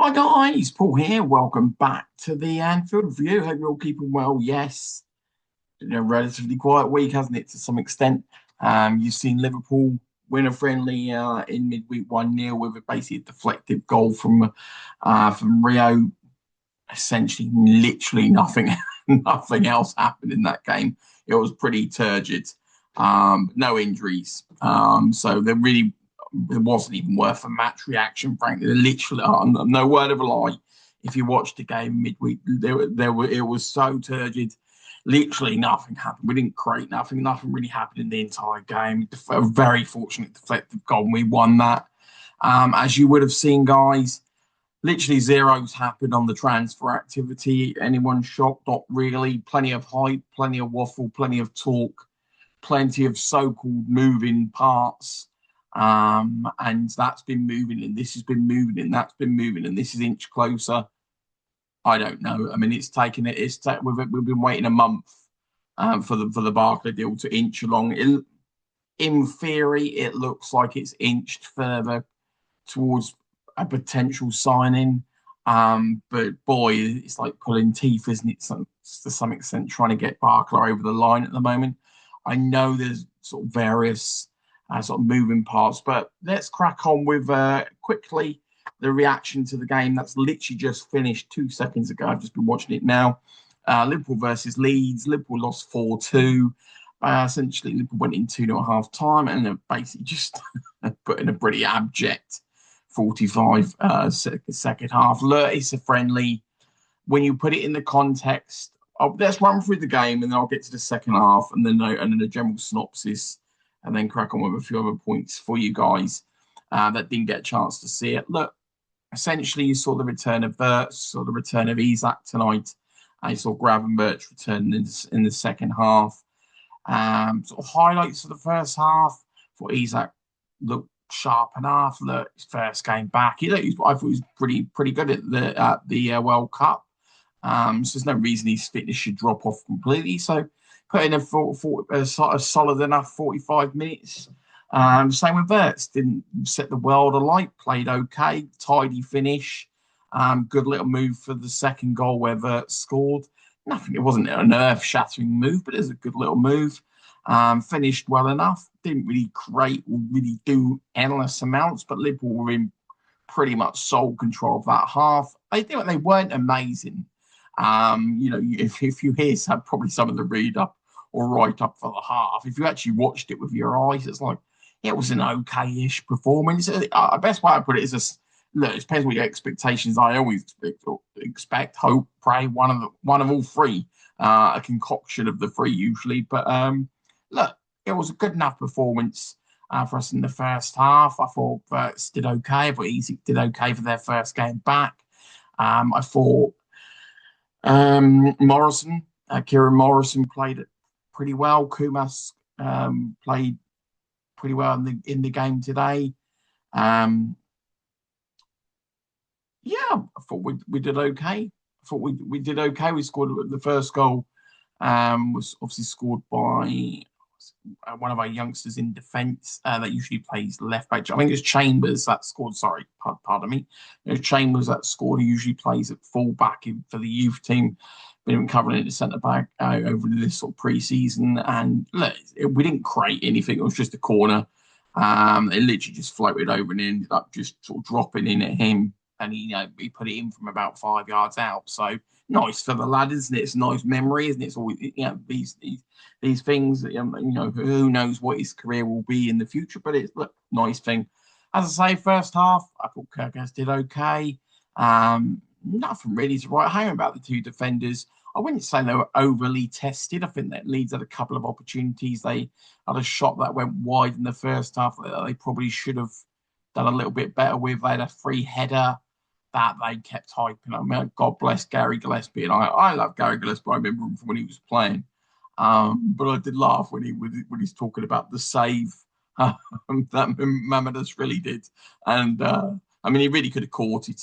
Hi guys, Paul here. Welcome back to the Anfield View. Hope you're all keeping well. Yes, been a relatively quiet week, hasn't it, to some extent? You've seen Liverpool win a friendly in midweek 1-0 with a basically deflected goal from Rio. Essentially, literally nothing, nothing else happened in that game. It was pretty turgid. No injuries. So there really it wasn't even worth a match reaction, frankly. Literally, no word of a lie. If you watched the game midweek, it was so turgid. Literally nothing happened. We didn't create nothing. Nothing really happened in the entire game. A very fortunate deflected goal, and we won that. As you would have seen, guys, literally zeros happened on the transfer activity. Anyone shocked? Not really. Plenty of hype, plenty of waffle, plenty of talk, plenty of so-called moving parts. And that's been moving, and this has been moving, and that's been moving, and this is inch closer. I don't know. I mean, we've been waiting a month for the Barclay deal to inch along. In theory, it looks like it's inched further towards a potential signing. But boy, it's like pulling teeth, isn't it? To some extent, trying to get Barclay over the line at the moment. I know there's sort of various sort of moving parts, but let's crack on with quickly the reaction to the game that's literally just finished 2 seconds ago. I've just been watching it now. Liverpool versus Leeds. Liverpool lost 4-2. Essentially, Liverpool went in 2-0 at half time and basically just put in a pretty abject 45 second half. Look, it's a friendly. When you put it in the context, let's run through the game and then I'll get to the second half and then the general synopsis and then crack on with a few other points for you guys that didn't get a chance to see it. Look, essentially, you saw the return of Wirtz, saw the return of Isak tonight. I saw Gravenberch return in the second half. Sort of highlights of the first half. For Isak looked sharp enough. Look, his first game back. I thought he was pretty good at the World Cup. So there's no reason his fitness should drop off completely. So put in a solid enough 45 minutes. Same with Wirtz. Didn't set the world alight. Played okay. Tidy finish. Good little move for the second goal where Wirtz scored. Nothing. It wasn't an earth-shattering move, but it was a good little move. Finished well enough. Didn't really create or really do endless amounts, but Liverpool were in pretty much sole control of that half. I think they weren't amazing. If you hear probably some of the read up or write up for the half, if you actually watched it with your eyes, it's like it was an okay-ish performance. Best way I put it is look, it depends what your expectations are. I always expect, hope, pray, one of all three, a concoction of the three usually. But look, it was a good enough performance for us in the first half. I thought Wirtz did okay. I thought Isak did okay for their first game back. I thought Kieran Morrison played it pretty well. Kumas played pretty well in the game today. Yeah, I thought we did okay. I thought we did okay. We scored the first goal. Was obviously scored by one of our youngsters in defence that usually plays left back. I think it's Chambers that scored. Sorry, pardon me. It Chambers that scored. He usually plays at full back for the youth team. Been covering it at centre back over this sort of pre-season, and look, we didn't create anything. It was just a corner. It literally just floated over and ended up just sort of dropping in at him, and he put it in from about 5 yards out. So nice for the lad, isn't it? It's a nice memory, isn't it? It's always these things. Who knows what his career will be in the future, but it's a nice thing. As I say, first half I thought Kirkhouse did okay. Nothing really to write home about the two defenders. I wouldn't say they were overly tested. I think that Leeds had a couple of opportunities. They had a shot that went wide in the first half that they probably should have done a little bit better with. They had a free header that they kept hyping. I mean, God bless Gary Gillespie, and I love Gary Gillespie. I remember him from when he was playing, but I did laugh when he's talking about the save that Mamadou really did, and I mean he really could have caught it.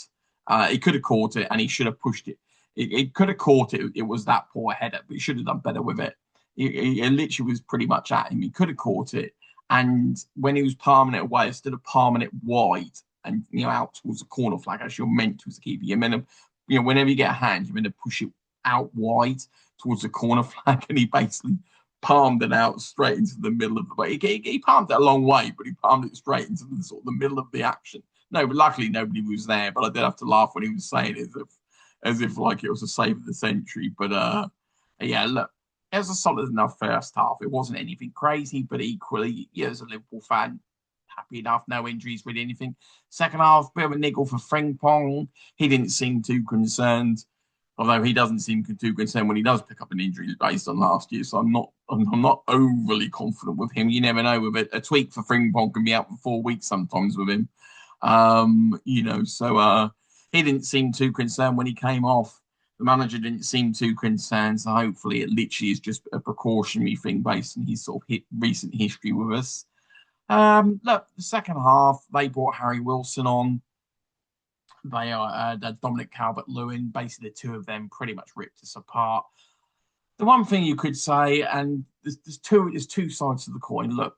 He could have caught it, and he should have pushed it. He could have caught it. It was that poor header, but he should have done better with it. He literally was pretty much at him. He could have caught it, and when he was palming it away, instead of palming it wide, and out towards the corner flag as you're meant to as a keeper. You're meant to, whenever you get a hand, you're meant to push it out wide towards the corner flag, and he basically palmed it out straight into the middle of the way. He palmed it a long way, but he palmed it straight into the sort of the middle of the action. No, but luckily nobody was there. But I did have to laugh when he was saying it as if like it was a save of the century. But yeah, look, it was a solid enough first half. It wasn't anything crazy, but equally, as a Liverpool fan, happy enough, no injuries, really anything. Second half, bit of a niggle for Frimpong. He didn't seem too concerned, although he doesn't seem too concerned when he does pick up an injury based on last year. So I'm not overly confident with him. You never know with a tweak for Frimpong can be out for 4 weeks sometimes with him. So he didn't seem too concerned when he came off. The manager didn't seem too concerned, so hopefully it literally is just a precautionary thing based on his sort of recent history with us. Look, the second half, they brought Harry Wilson on. They are Dominic Calvert-Lewin. Basically, the two of them pretty much ripped us apart. The one thing you could say, and there's two sides to the coin. Look,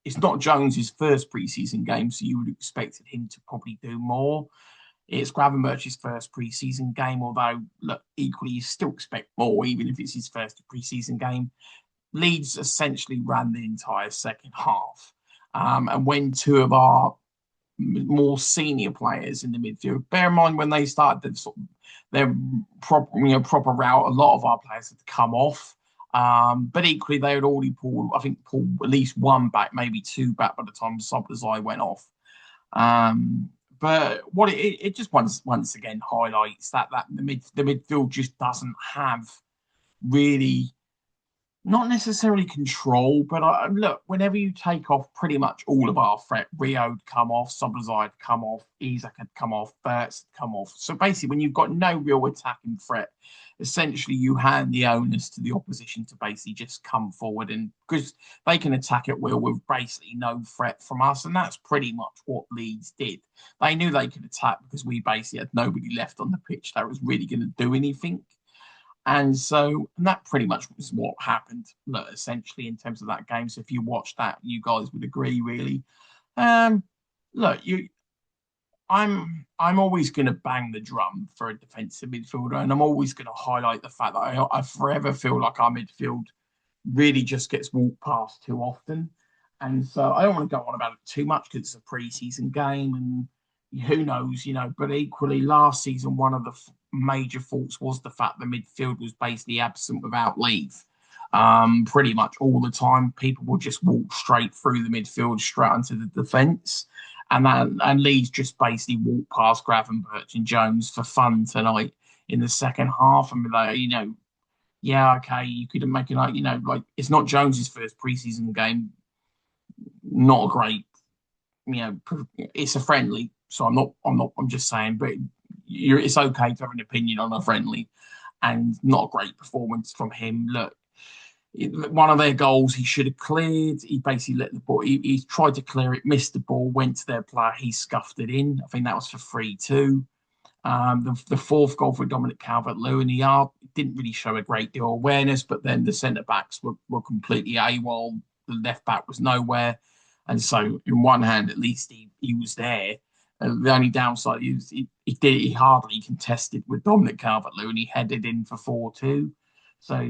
it's not Jones's first preseason game, so you would have expected him to probably do more. It's Gravenberch's first preseason game, although, look, equally, you still expect more, even if it's his first preseason game. Leeds essentially ran the entire second half. And when two of our more senior players in the midfield, bear in mind when they started their proper route, a lot of our players had come off. But equally, they had already pulled at least one back, maybe two back by the time Szoboszlai went off. But what it just once again highlights that the midfield just doesn't have really, not necessarily control, but look, whenever you take off pretty much all of our threat, Rio had come off, Szoboszlai had come off, Isak had come off, Bertz had come off. So basically, when you've got no real attacking threat, essentially you hand the onus to the opposition to basically just come forward, and because they can attack at will with basically no threat from us, and that's pretty much what Leeds did. They knew they could attack because we basically had nobody left on the pitch that was really going to do anything. And that pretty much was what happened, look, essentially, in terms of that game. So if you watch that, you guys would agree, really. Look, I'm always going to bang the drum for a defensive midfielder, and I'm always going to highlight the fact that I forever feel like our midfield really just gets walked past too often. And so I don't want to go on about it too much because it's a pre-season game, and who knows, but equally last season, one of the major faults was the fact the midfield was basically absent without leave. Pretty much all the time, people would just walk straight through the midfield, straight into the defence. And Leeds just basically walked past Gravenberch and Jones for fun tonight in the second half. I mean, yeah, okay, you could make it like it's not Jones's first preseason game. Not a great, it's a friendly. So I'm just saying, but it's okay to have an opinion on a friendly, and not a great performance from him. Look, one of their goals he should have cleared. He basically let the ball. He tried to clear it, missed the ball, went to their player. He scuffed it in. I think that was for 3-2. The fourth goal for Dominic Calvert-Lewin, he didn't really show a great deal of awareness, but then the centre backs were completely AWOL. The left back was nowhere, and so in one hand at least he was there. The only downside is he hardly contested with Dominic Calvert-Lewin. He headed in for 4-2. So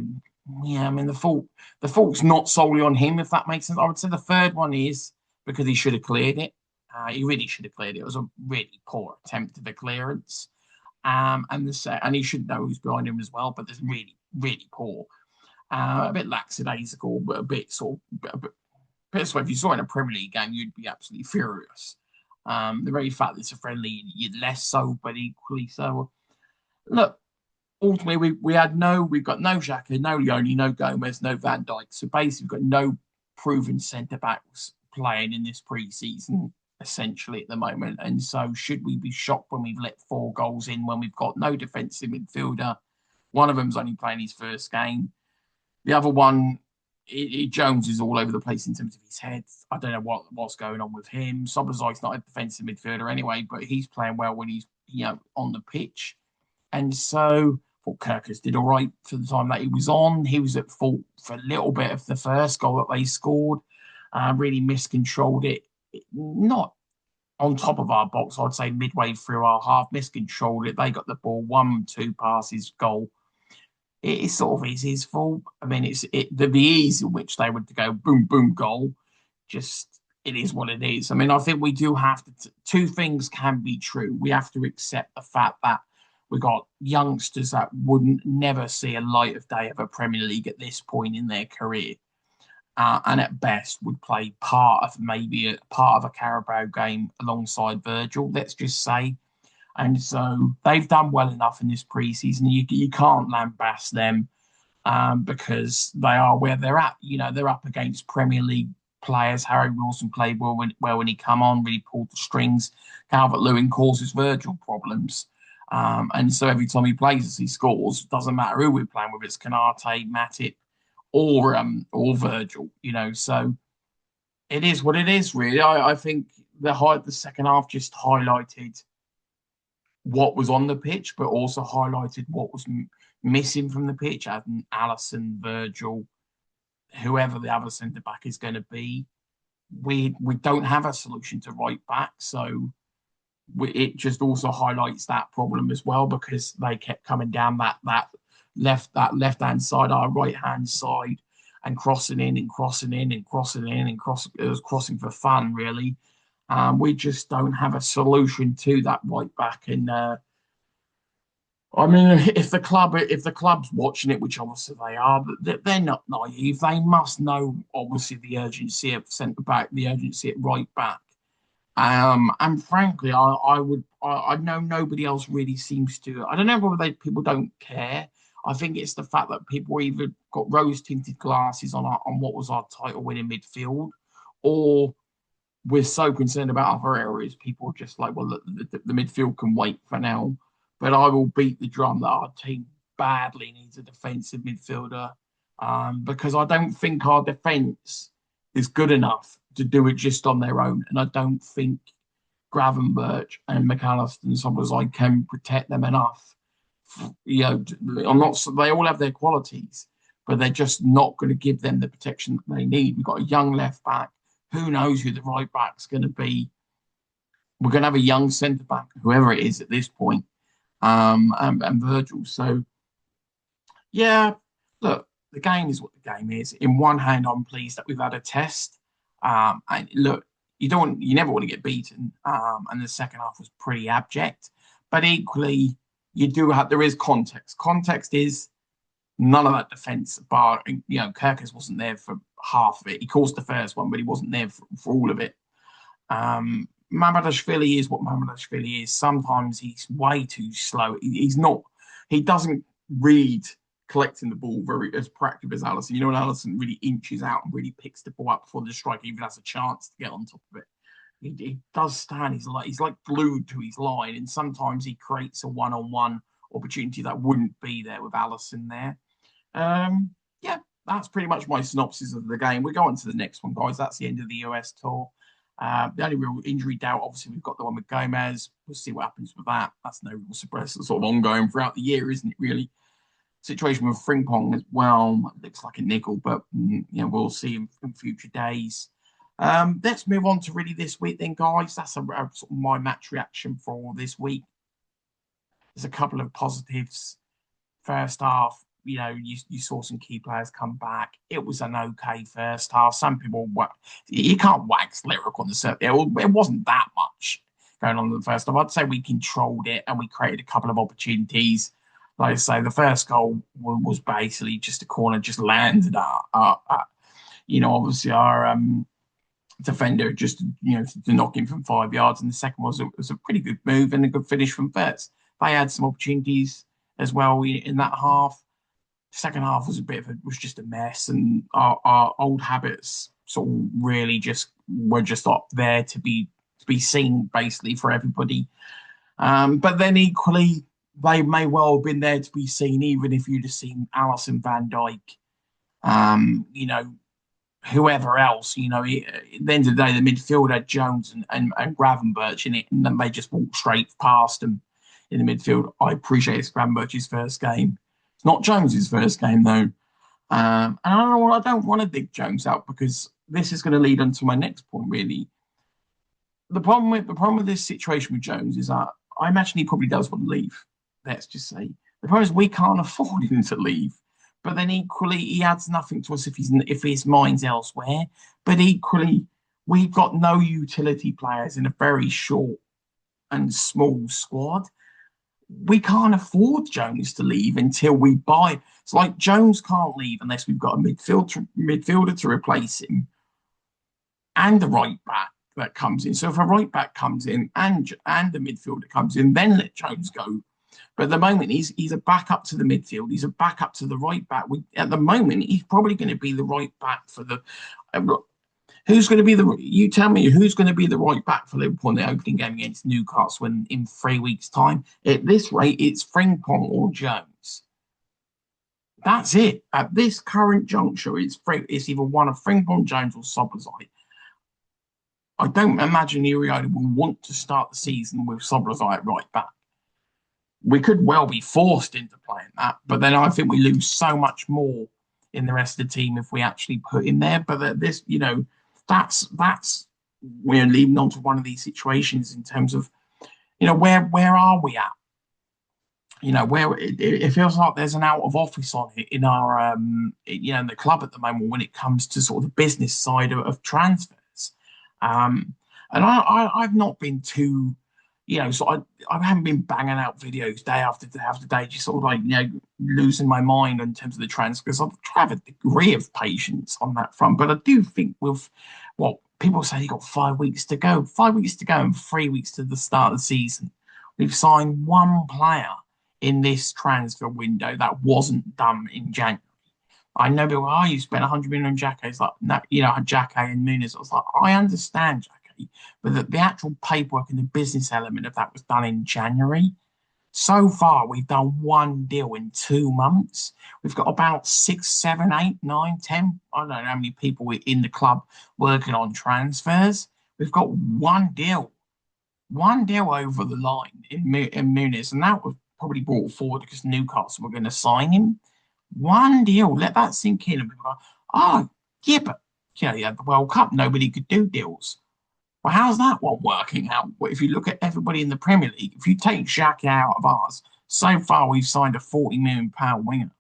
yeah, I mean the fault's not solely on him, if that makes sense. I would say the third one is because he should have cleared it. He really should have cleared it. It was a really poor attempt at the clearance. And he should know who's behind him as well, but there's really, really poor. A bit lackadaisical, but a bit so if you saw it in a Premier League game, you'd be absolutely furious. The very fact that it's a friendly, you'd less so, but equally so. Look, ultimately, we've got no Xhaka, no Leone, no Gomez, no Van Dijk. So basically, we've got no proven centre backs playing in this pre-season, essentially, at the moment. And so should we be shocked when we've let 4 goals in when we've got no defensive midfielder? One of them's only playing his first game. The other one, Jones is all over the place in terms of his head. I don't know what's going on with him. Szoboszlai's not a defensive midfielder anyway, but he's playing well when he's on the pitch. And so I thought Kirkus did all right for the time that he was on. He was at fault for a little bit of the first goal that they scored. Really miscontrolled it. Not on top of our box, I'd say midway through our half, miscontrolled it. They got the ball, one, two passes, goal. It is sort of is his fault. I mean, the ease in which they would go boom, boom, goal. Just it is what it is. I mean, I think we do have to. Two things can be true. We have to accept the fact that we got youngsters that wouldn't never see a light of day of a Premier League at this point in their career, and at best would play part of maybe a part of a Carabao game alongside Virgil. Let's just say. And so they've done well enough in this preseason. You can't lambast them because they are where they're at. You know, they're up against Premier League players. Harry Wilson played well when he come on, really pulled the strings. Calvert-Lewin causes Virgil problems. And so every time he plays us, he scores. Doesn't matter who we're playing with, it's Canate, Matip, or Virgil, you know. So it is what it is, really. I think the second half just highlighted what was on the pitch, but also highlighted what was missing from the pitch. Having Allison, Virgil, whoever the other centre back is going to be, we don't have a solution to right back. So it just also highlights that problem as well because they kept coming down that left hand side, our right hand side, and crossing in and crossing in and crossing in and it was crossing for fun really. We just don't have a solution to that right back. And I mean, if the club's watching it, which obviously they are, but they're not naive. They must know obviously the urgency of centre back, the urgency at right back. And frankly, I know nobody else really seems to. I don't know whether people don't care. I think it's the fact that people either got rose tinted glasses on what was our title winning midfield, or we're so concerned about other areas. People are just like, well, the midfield can wait for now. But I will beat the drum that our team badly needs a defensive midfielder because I don't think our defence is good enough to do it just on their own. And I don't think Gravenberch and McAllister and some of us can protect them enough. You know, I'm not. They all have their qualities, but they're just not going to give them the protection that they need. We've got a young left back. Who knows who the right back's going to be? We're going to have a young centre back, whoever it is at this point, and Virgil. So, yeah, look, the game is what the game is. In one hand, I'm pleased that we've had a test. And look, you never want to get beaten. And the second half was pretty abject. But equally, there is context. Context is none of that defence, bar, Kirkus wasn't there for half of it. He caused the first one, but he wasn't there for all of it. Mamadashvili is what Mamadashvili is. Sometimes he's way too slow. He's not. He doesn't read collecting the ball very as proactive as Allison. You know, when Allison really inches out and really picks the ball up before the striker even has a chance to get on top of it. He does stand. He's like glued to his line, and sometimes he creates a one-on-one opportunity that wouldn't be there with Allison there. Yeah, that's pretty much my synopsis of the game. We go on to the next one, guys. That's the end of the US tour. The only real injury doubt, obviously, we've got the one with Gomez. We'll see what happens with that. That's no real surprise. It's sort of ongoing throughout the year, isn't it, really? Situation with Frimpong as well. Looks like a nickel, but we'll see in future days. Let's move on to really this week then, guys. That's sort of my match reaction for this week. There's a couple of positives. First half, you saw some key players come back. It was an okay first half. Some people, you can't wax lyric on the surface. It wasn't that much going on in the first half. I'd say we controlled it and we created a couple of opportunities. Like I say, the first goal was basically just a corner, just landed obviously our defender just, to knock him from 5 yards. And the second was a pretty good move and a good finish from Verts. They had some opportunities as well in that half. Second half was just a mess, and our old habits sort of really were just up there to be seen basically for everybody. But then equally, they may well have been there to be seen, even if you'd have seen Allison, Van Dijk, whoever else. At the end of the day, the midfield had Jones and Gravenberch in it, and then they just walked straight past them in the midfield. I appreciate it's Gravenberch's first game. It's not Jones's first game though. And I don't want to dig Jones out because this is going to lead on to my next point, really. the problem with this situation with Jones is that I imagine he probably does want to leave. Let's just say the problem is we can't afford him to leave. But then equally, he adds nothing to us if his mind's elsewhere. But equally, we've got no utility players in a very short and small squad. We can't afford Jones to leave until we buy. It's like Jones can't leave unless we've got a midfielder to replace him and a right back that comes in. So if a right back comes in and the midfielder comes in, then let Jones go. But at the moment, he's a backup to the midfield. He's a backup to the right back. At the moment, he's probably going to be the right back for the. Who's going to be the? You tell me who's going to be the right back for Liverpool in the opening game against Newcastle in 3 weeks' time. At this rate, it's Frimpong or Jones. That's it. At this current juncture, it's either one of Frimpong, Jones, or Szoboszlai. I don't imagine Iriota will want to start the season with Szoboszlai at right back. We could well be forced into playing that, but then I think we lose so much more in the rest of the team if we actually put him there. But this, that's we're leading on to one of these situations in terms of, where are we at? Where it feels like there's an out of office on it in our, in the club at the moment when it comes to sort of the business side of transfers. And I've not been too, so I haven't been banging out videos day after day after day, just sort of like, losing my mind in terms of the transfers. I have a degree of patience on that front, but I do think with what people say, you got 5 weeks to go, 5 weeks to go, and 3 weeks to the start of the season. We've signed one player in this transfer window that wasn't done in January. I know people, you spent 100 million on Xhaka. It's like, no, Xhaka and Muniz. I was like, I understand, Xhaka, but the actual paperwork and the business element of that was done in January. So far, we've done one deal in 2 months. We've got about 6, 7, 8, 9, 10. I don't know how many people we're in the club working on transfers. We've got one deal over the line in Muniz, and that was probably brought forward because Newcastle were going to sign him. One deal, let that sink in, and people go, oh, yeah, but you had the World Cup, nobody could do deals. Well, how's that one working out? Well, if you look at everybody in the Premier League, if you take Xhaka out of ours, so far we've signed a £40 million winger.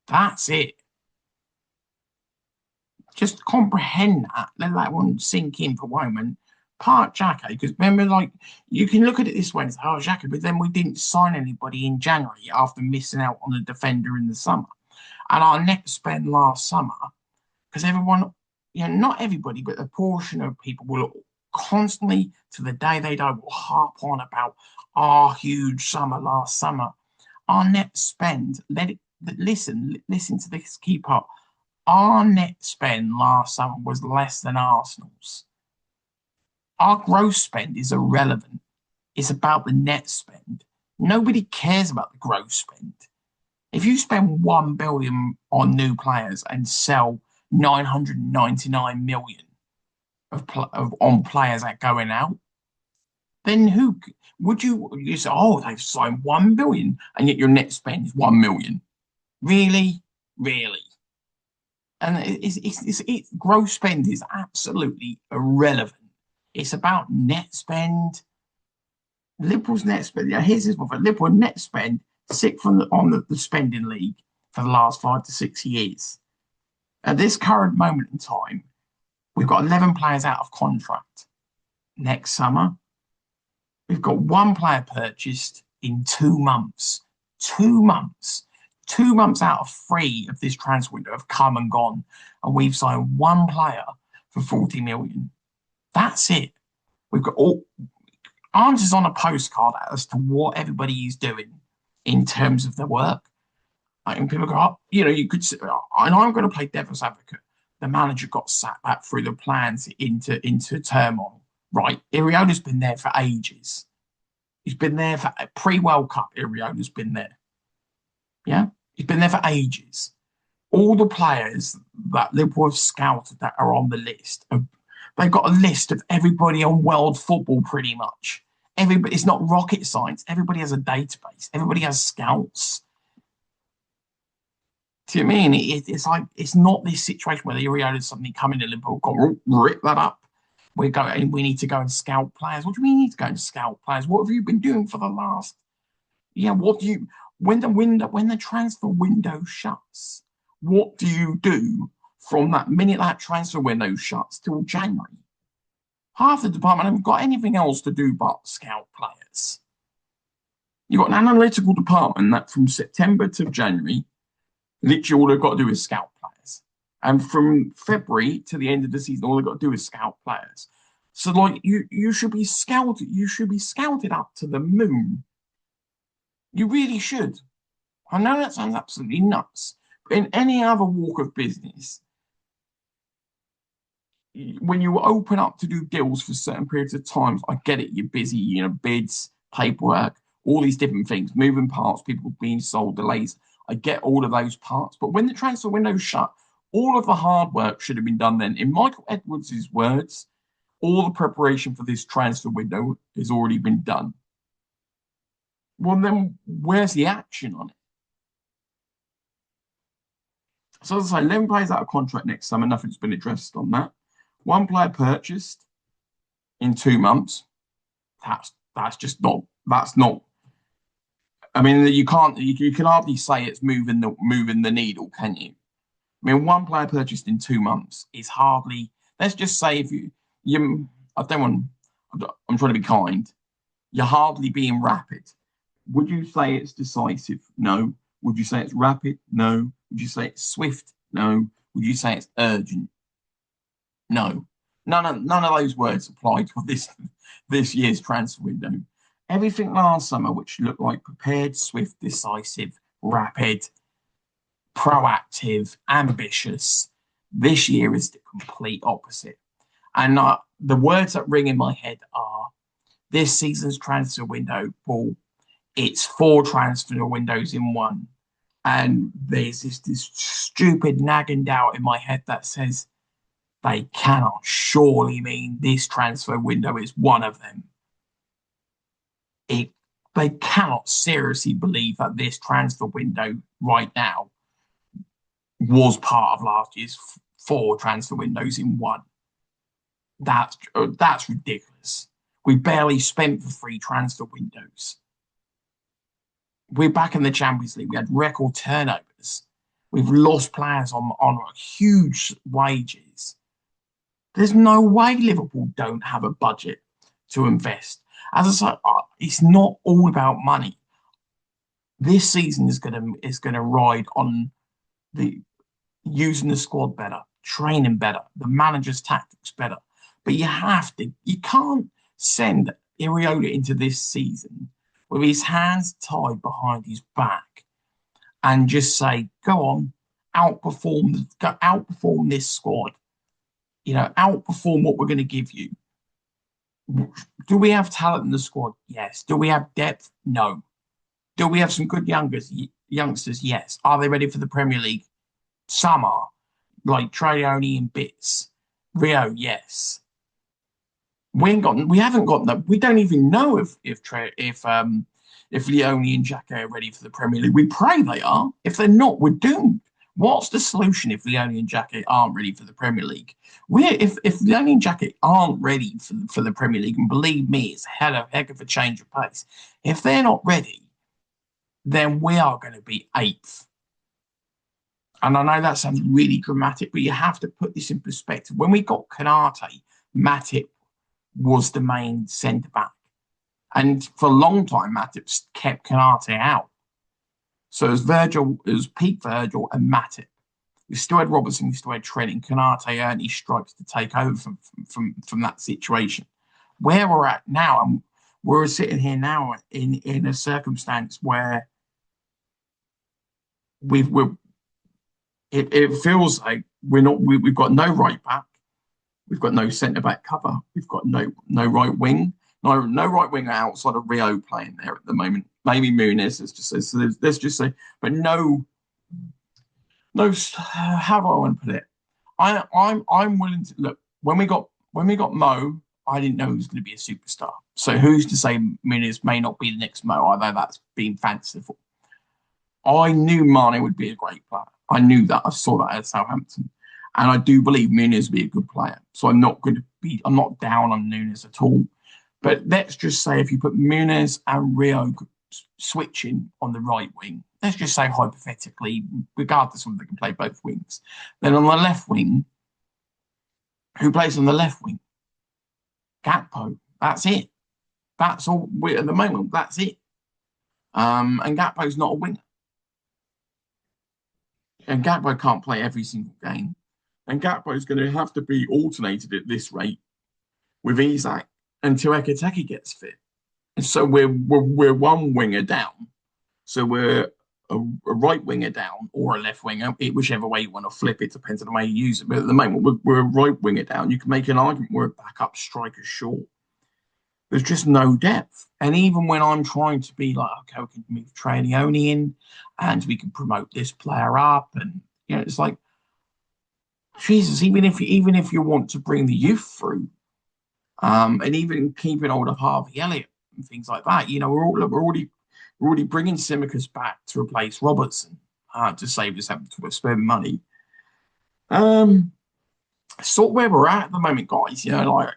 That's it. Just comprehend that. Let that one sink in for a moment. Part Xhaka, because remember, you can look at it this way and say, oh, Xhaka, but then we didn't sign anybody in January after missing out on a defender in the summer. And our net spend last summer, because everyone, not everybody, but a portion of people will constantly, to the day they die, will harp on about our huge summer last summer. Our net spend, listen to this key part. Our net spend last summer was less than Arsenal's. Our gross spend is irrelevant. It's about the net spend. Nobody cares about the gross spend. If you spend 1 billion on new players and sell 999 million on players that are going out, then who would you say? Oh, they've signed 1 billion, and yet your net spend is 1 million. Really? And gross spend is absolutely irrelevant. It's about net spend. Liverpool's net spend. Here's this one for Liverpool net spend, sixth on the spending league for the last 5 to 6 years. At this current moment in time, we've got 11 players out of contract. Next summer, we've got one player purchased in 2 months. 2 months. 2 months out of 3 of this transfer window have come and gone, and we've signed one player for 40 million. That's it. We've got all answers on a postcard as to what everybody is doing in terms of the work. And people go, oh, you could say, and I'm going to play devil's advocate. The manager got sat back through the plans into turmoil, right? Iriola's been there for ages. He's been there for pre-World Cup. Iriola's been there. Yeah, he's been there for ages. All the players that Liverpool have scouted that are on the list they've got a list of everybody on world football pretty much. Everybody, it's not rocket science. Everybody has a database. Everybody has scouts. Do you know what I mean? It's like, it's not this situation where the Iriola's suddenly come into Liverpool, rip that up. We need to go and scout players. What do you mean you need to go and scout players? What have you been doing for the last? Yeah, what do you when the transfer window shuts? What do you do from that minute that transfer window shuts till January? Half the department haven't got anything else to do but scout players. You've got an analytical department that from September to January, literally all they've got to do is scout players. And from February to the end of the season, all they've got to do is scout players. So like you should be scouted up to the moon. You really should. I know that sounds absolutely nuts, but in any other walk of business, when you open up to do deals for certain periods of times, I get it. You're busy, bids, paperwork, all these different things, moving parts, people being sold, delays. I get all of those parts. But when the transfer window's shut, all of the hard work should have been done then. In Michael Edwards' words, all the preparation for this transfer window has already been done. Well, then where's the action on it? So as I say, 11 players out of contract next summer. Nothing's been addressed on that. One player purchased in 2 months. That's just not. That's not. I mean, you can't. You can hardly say it's moving the needle, can you? I mean, one player purchased in 2 months is hardly. Let's just say if you. I don't want. I'm trying to be kind. You're hardly being rapid. Would you say it's decisive? No. Would you say it's rapid? No. Would you say it's swift? No. Would you say it's urgent? No. None of those words apply to this year's transfer window. Everything last summer, which looked like prepared, swift, decisive, rapid, proactive, ambitious, this year is the complete opposite. And the words that ring in my head are this season's transfer window, Paul. It's 4 transfer windows in one. And there's this stupid nagging doubt in my head that says they cannot surely mean this transfer window is one of them. They cannot seriously believe that this transfer window right now was part of last year's 4 transfer windows in one. That's ridiculous. We barely spent for 3 transfer windows. We're back in the Champions League. We had record turnovers. We've lost players on huge wages. There's no way Liverpool don't have a budget to invest. As I said, it's not all about money. This season is gonna ride on the using the squad better, training better, the manager's tactics better. But you can't send Iraola into this season with his hands tied behind his back and just say, go on, outperform this squad. Outperform what we're going to give you. Do we have talent in the squad? Yes. Do we have depth? No. Do we have some good youngsters? Yes. Are they ready for the Premier League? Some are, like Traore in bits. Rio, yes. We haven't got that. We don't even know if Leone and Xhaka are ready for the Premier League. We pray they are. If they're not, we're doomed. What's the solution if Leone and Xhaka aren't ready for the Premier League? If Leone and Xhaka aren't ready for the Premier League, and believe me, it's a heck of a change of pace. If they're not ready, then we are going to be 8th. And I know that sounds really dramatic, but you have to put this in perspective. When we got Konate, Matip was the main centre back, and for a long time, Matip kept Konate out. So it was Pete Virgil and Matip. We still had Robertson, we still had Trent, and Konate earned his stripes to take over from that situation. Where we're at now, and we're sitting here now in a circumstance where it feels like we've got no right back, we've got no centre back cover, we've got no right wing. No right winger outside of Rio playing there at the moment. Maybe Muniz, let's just say, but no. How do I want to put it? I'm willing to look. When we got Mo, I didn't know he was going to be a superstar. So who's to say Muniz may not be the next Mo? Although that's being fanciful. I knew Mane would be a great player. I knew that. I saw that at Southampton, And I do believe Nunes will be a good player. So I'm not down on Nunes at all. But let's just say if you put Nunes and Rio switching on the right wing, let's just say hypothetically, regardless of whether they can play both wings, then on the left wing, who plays on the left wing? Gakpo. That's it. That's all at the moment. That's it. And Gakpo's not a winger. And Gakpo can't play every single game. And Gakpo's going to have to be alternated at this rate with Isak until Ekateki gets fit. And so we're one winger down. So we're a right winger down or a left winger, whichever way you want to flip it, depends on the way you use it. But at the moment, we're a right winger down. You can make an argument we're a backup striker short. There's just no depth. And even when I'm trying to be like, okay, we can move Trainioni in and we can promote this player up, and it's like, Jesus, even if you want to bring the youth through, and even keeping hold of Harvey Elliott and things like that, we're already bringing Simicas back to replace Robertson to save us having to spend money. Sort of where we're at the moment, guys. Like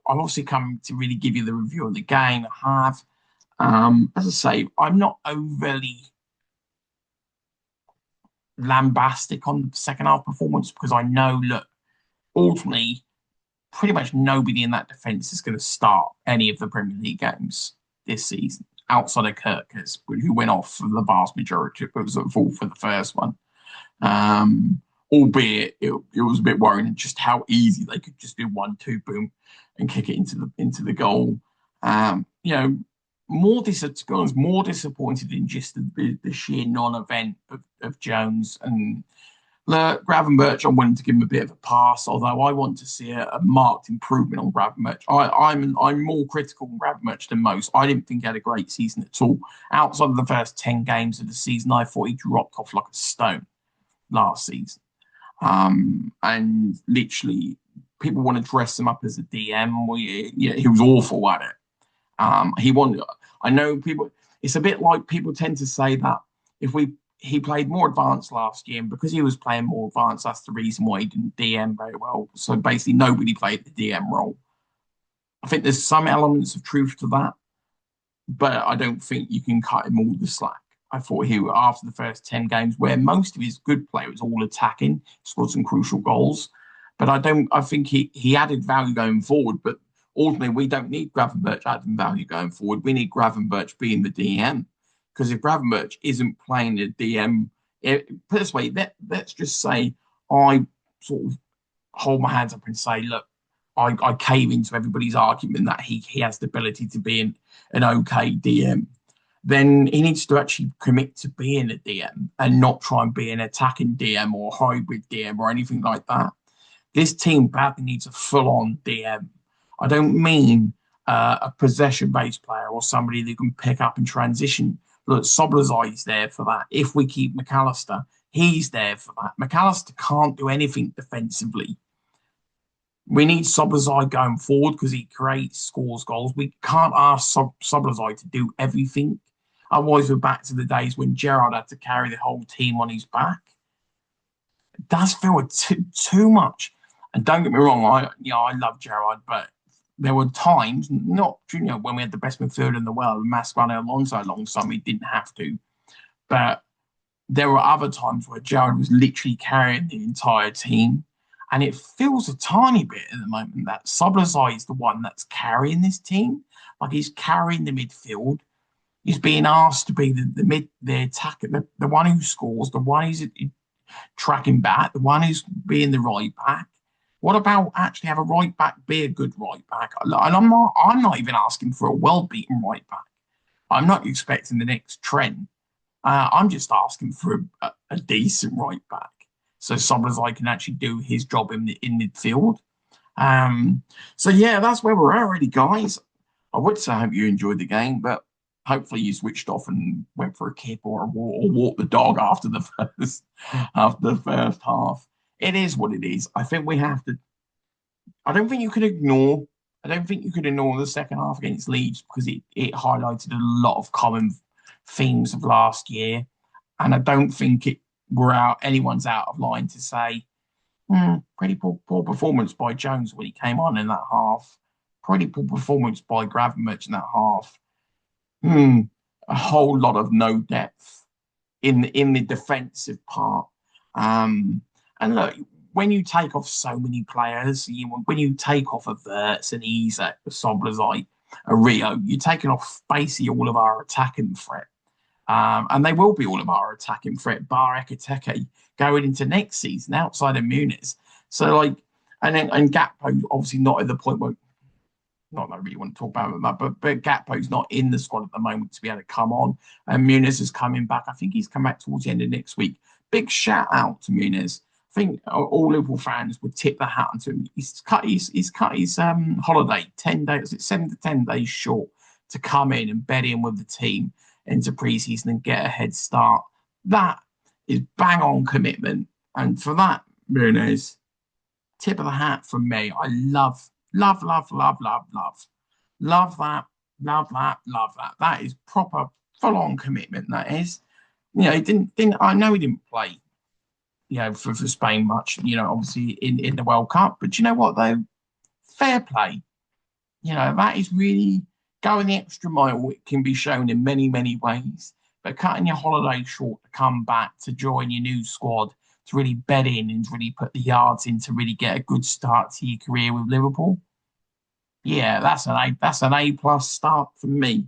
I've obviously come to really give you the review of the game. I have, as I say, I'm not overly lambastic on the second half performance because I know, look, ultimately, pretty much nobody in that defence is going to start any of the Premier League games this season outside of Kirkers, who went off for the vast majority, but was at fault for the first one. Albeit it was a bit worrying just how easy they could just do 1-2, boom, and kick it into the goal. More disappointed in just the sheer non-event of Jones and Gravenberch. I'm willing to give him a bit of a pass, although I want to see a marked improvement on Gravenberch. I'm more critical on Gravenberch than most. I didn't think he had a great season at all. Outside of the first 10 games of the season, I thought he dropped off like a stone last season. And literally, people want to dress him up as a DM. He was awful at it. I know people. It's a bit like people tend to say that he played more advanced last year, and because he was playing more advanced, that's the reason why he didn't DM very well. So basically, nobody played the DM role. I think there's some elements of truth to that, but I don't think you can cut him all the slack. I thought after the first 10 games, where most of his good play was all attacking, scored some crucial goals. But I think he added value going forward, but ultimately we don't need Gravenberch adding value going forward. We need Gravenberch being the DM. Because if Gravenberch isn't playing the DM, put it this way, let's just say I sort of hold my hands up and say, look, I cave into everybody's argument that he has the ability to be an okay DM. Then he needs to actually commit to being a DM and not try and be an attacking DM or hybrid DM or anything like that. This team badly needs a full-on DM. I don't mean a possession-based player or somebody that can pick up and transition. Look, Szoboszlai's there for that. If we keep McAllister, he's there for that. McAllister can't do anything defensively. We need Szoboszlai going forward because he creates, scores goals. We can't ask Szoboszlai to do everything. Otherwise, we're back to the days when Gerrard had to carry the whole team on his back. It does feel too much. And don't get me wrong, I love Gerrard, but there were times, not when we had the best midfielder in the world, Mascherano Alonso alongside me, didn't have to. But there were other times where Gerrard was literally carrying the entire team. And it feels a tiny bit at the moment that Szoboszlai is the one that's carrying this team. Like he's carrying the midfield. He's being asked to be the attacker, the one who scores, the one who's tracking back, the one who's being the right back. What about actually have a right back be a good right back? And I'm not even asking for a well-beaten right back. I'm not expecting the next trend. I'm just asking for a decent right back. So Szoboszlai can actually do his job in midfield. So yeah, that's where we're at, really, guys. I would say I hope you enjoyed the game, but hopefully you switched off and went for a kip or walked the dog after the first half. It is what it is. I think we have to. I don't think you could ignore the second half against Leeds because it highlighted a lot of common themes of last year, and I don't think anyone's out of line to say Pretty poor performance by Jones when he came on in that half. Pretty poor performance by Gravenberch in that half. Hmm, a whole lot of no depth in the defensive part. Um, and look, when you take off so many players, when you take off a Verts, an Isak, a Soblazite, a Rio, you're taking off basically all of our attacking threat. And they will be all of our attacking threat, bar Ekateke, going into next season outside of Muniz. So, like, and Gakpo obviously not at the point where, not that I really want to talk about that, but Gakpo's not in the squad at the moment to be able to come on. And Muniz is coming back. I think he's come back towards the end of next week. Big shout out to Muniz. I think all Liverpool fans would tip the hat onto him. He's cut his holiday 10 days, 7 to 10 days short to come in and bed in with the team into preseason and get a head start. That is bang on commitment. And for that, Muniz, tip of the hat from me. I love, love, love, love, love, love. Love that, love that, love that. That is proper full on commitment, that is. He didn't I know he didn't play, for Spain much, obviously in the World Cup. But you know what though? Fair play. That is really going the extra mile. It can be shown in many, many ways. But cutting your holiday short to come back to join your new squad, to really bed in and really put the yards in to really get a good start to your career with Liverpool. Yeah, that's an A plus start for me.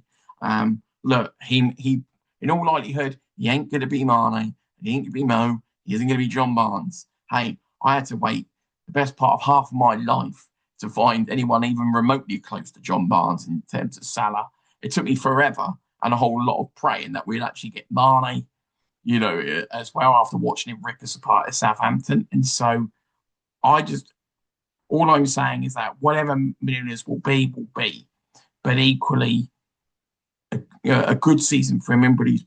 Look, he in all likelihood he ain't gonna be Mane, he ain't gonna be Mo, he isn't gonna be John Barnes. Hey, I had to wait the best part of half of my life to find anyone even remotely close to John Barnes in terms of Salah. It took me forever and a whole lot of praying that we'd actually get Mane, as well after watching him rip us apart at Southampton. And so I just all I'm saying is that whatever Millionaires will be. But equally, a good season for him. But he's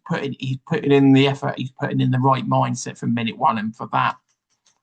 putting in the effort. He's putting in the right mindset from minute one, and for that,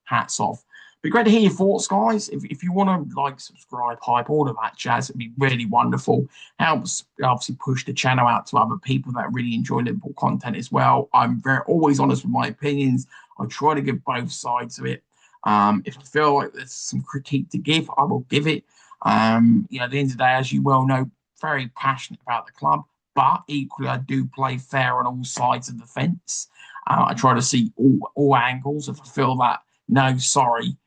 hats off. Be great to hear your thoughts, guys. If you want to like, subscribe, hype, all of that jazz, it'd be really wonderful. Helps obviously push the channel out to other people that really enjoy Liverpool content as well. I'm always honest with my opinions. I try to give both sides of it. If I feel like there's some critique to give, I will give it. At the end of the day, as you well know, very passionate about the club, but equally I do play fair on all sides of the fence. I try to see all angles. If I feel that no, sorry,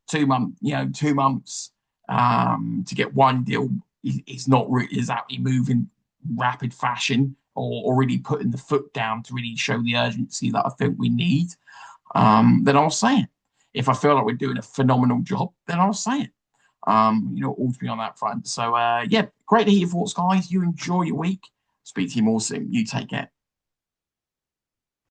2 months, 2 months to get one deal is not exactly moving rapid fashion or really putting the foot down to really show the urgency that I think we need, then I'll say it. If I feel like we're doing a phenomenal job, then I'll say it. All to be on that front. So, yeah, great to hear your thoughts, guys. You enjoy your week. Speak to you more soon. You take care.